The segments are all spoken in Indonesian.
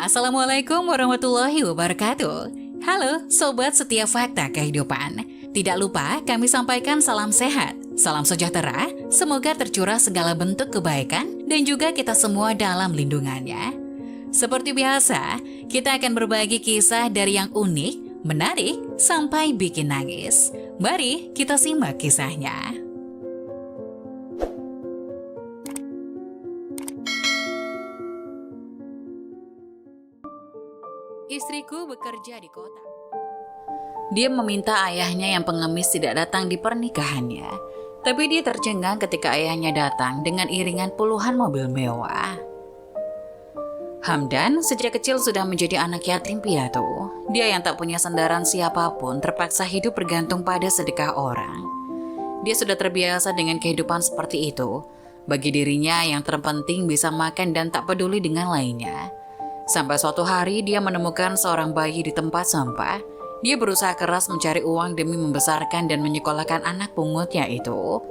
Assalamualaikum warahmatullahi wabarakatuh. Halo Sobat Setiap Fakta Kehidupan. Tidak lupa kami sampaikan salam sehat, salam sejahtera, semoga tercurah segala bentuk kebaikan dan juga kita semua dalam lindungannya. Seperti biasa, kita akan berbagi kisah dari yang unik, menarik, sampai bikin nangis. Mari kita simak kisahnya. Istriku bekerja di kota. Dia meminta ayahnya yang pengemis tidak datang di pernikahannya. Tapi dia tercengang ketika ayahnya datang dengan iringan puluhan mobil mewah. Hamdan sejak kecil sudah menjadi anak yatim piatu. Dia yang tak punya sandaran siapapun terpaksa hidup bergantung pada sedekah orang. Dia sudah terbiasa dengan kehidupan seperti itu. Bagi dirinya yang terpenting bisa makan dan tak peduli dengan lainnya. Sampai suatu hari dia menemukan seorang bayi di tempat sampah. Dia berusaha keras mencari uang demi membesarkan dan menyekolahkan anak pungutnya itu.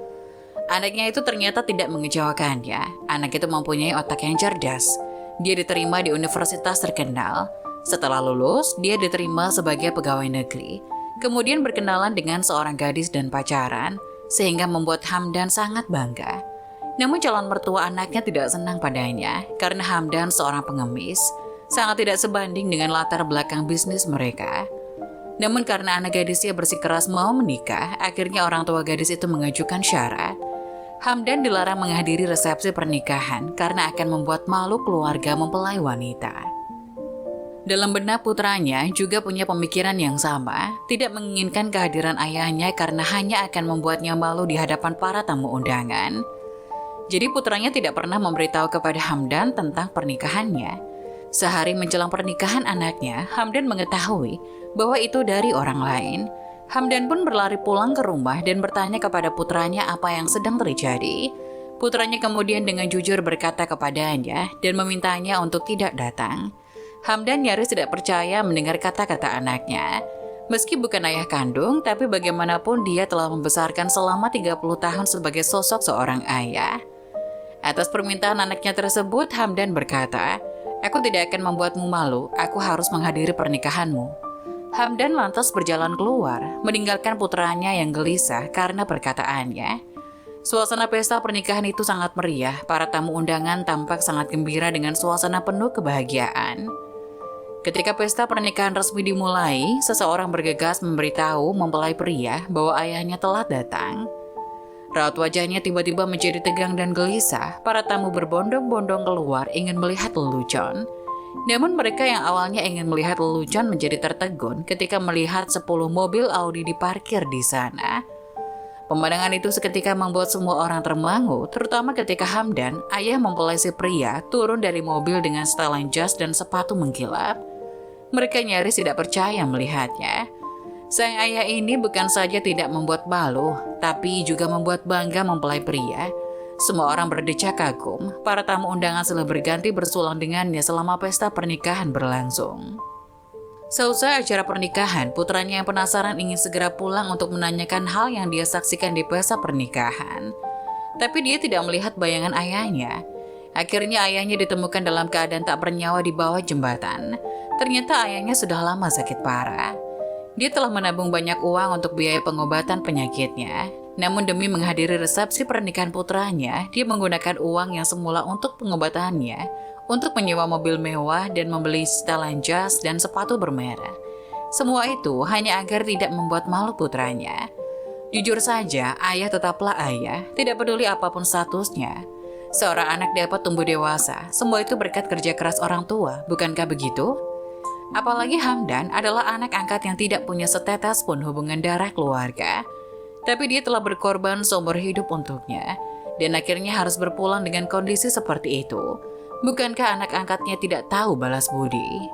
Anaknya itu ternyata tidak mengecewakannya. Anak itu mempunyai otak yang cerdas. Dia diterima di universitas terkenal. Setelah lulus, dia diterima sebagai pegawai negeri. Kemudian berkenalan dengan seorang gadis dan pacaran, sehingga membuat Hamdan sangat bangga. Namun calon mertua anaknya tidak senang padanya karena Hamdan seorang pengemis, sangat tidak sebanding dengan latar belakang bisnis mereka. Namun karena anak gadisnya bersikeras mau menikah, akhirnya orang tua gadis itu mengajukan syarat. Hamdan dilarang menghadiri resepsi pernikahan karena akan membuat malu keluarga mempelai wanita. Dalam benak putranya juga punya pemikiran yang sama, tidak menginginkan kehadiran ayahnya karena hanya akan membuatnya malu di hadapan para tamu undangan. Jadi putranya tidak pernah memberitahu kepada Hamdan tentang pernikahannya. Sehari menjelang pernikahan anaknya, Hamdan mengetahui bahwa itu dari orang lain. Hamdan pun berlari pulang ke rumah dan bertanya kepada putranya apa yang sedang terjadi. Putranya kemudian dengan jujur berkata kepadanya dan memintanya untuk tidak datang. Hamdan nyaris tidak percaya mendengar kata-kata anaknya. Meski bukan ayah kandung, tapi bagaimanapun dia telah membesarkan selama 30 tahun sebagai sosok seorang ayah. Atas permintaan anaknya tersebut, Hamdan berkata, "Aku tidak akan membuatmu malu, aku harus menghadiri pernikahanmu." Hamdan lantas berjalan keluar, meninggalkan putranya yang gelisah karena perkataannya. Suasana pesta pernikahan itu sangat meriah, para tamu undangan tampak sangat gembira dengan suasana penuh kebahagiaan. Ketika pesta pernikahan resmi dimulai, seseorang bergegas memberitahu mempelai pria bahwa ayahnya telah datang. Raut wajahnya tiba-tiba menjadi tegang dan gelisah. Para tamu berbondong-bondong keluar ingin melihat lelucon. Namun mereka yang awalnya ingin melihat lelucon menjadi tertegun ketika melihat 10 mobil Audi diparkir di sana. Pemandangan itu seketika membuat semua orang termangu, terutama ketika Hamdan, ayah mempelai si pria, turun dari mobil dengan setelan jas dan sepatu mengkilap. Mereka nyaris tidak percaya melihatnya. Sang ayah ini bukan saja tidak membuat malu, tapi juga membuat bangga mempelai pria. Semua orang berdecak kagum, para tamu undangan silih berganti bersulang dengannya selama pesta pernikahan berlangsung. Seusai acara pernikahan, putranya yang penasaran ingin segera pulang untuk menanyakan hal yang dia saksikan di pesta pernikahan. Tapi dia tidak melihat bayangan ayahnya. Akhirnya ayahnya ditemukan dalam keadaan tak bernyawa di bawah jembatan. Ternyata ayahnya sudah lama sakit parah. Dia telah menabung banyak uang untuk biaya pengobatan penyakitnya. Namun demi menghadiri resepsi pernikahan putranya, dia menggunakan uang yang semula untuk pengobatannya, untuk menyewa mobil mewah dan membeli setelan jas dan sepatu bermerek. Semua itu hanya agar tidak membuat malu putranya. Jujur saja, ayah tetaplah ayah, tidak peduli apapun statusnya. Seorang anak dapat tumbuh dewasa, semua itu berkat kerja keras orang tua, bukankah begitu? Apalagi Hamdan adalah anak angkat yang tidak punya setetes pun hubungan darah keluarga. Tapi dia telah berkorban seumur hidup untuknya, dan akhirnya harus berpulang dengan kondisi seperti itu. Bukankah anak angkatnya tidak tahu balas budi?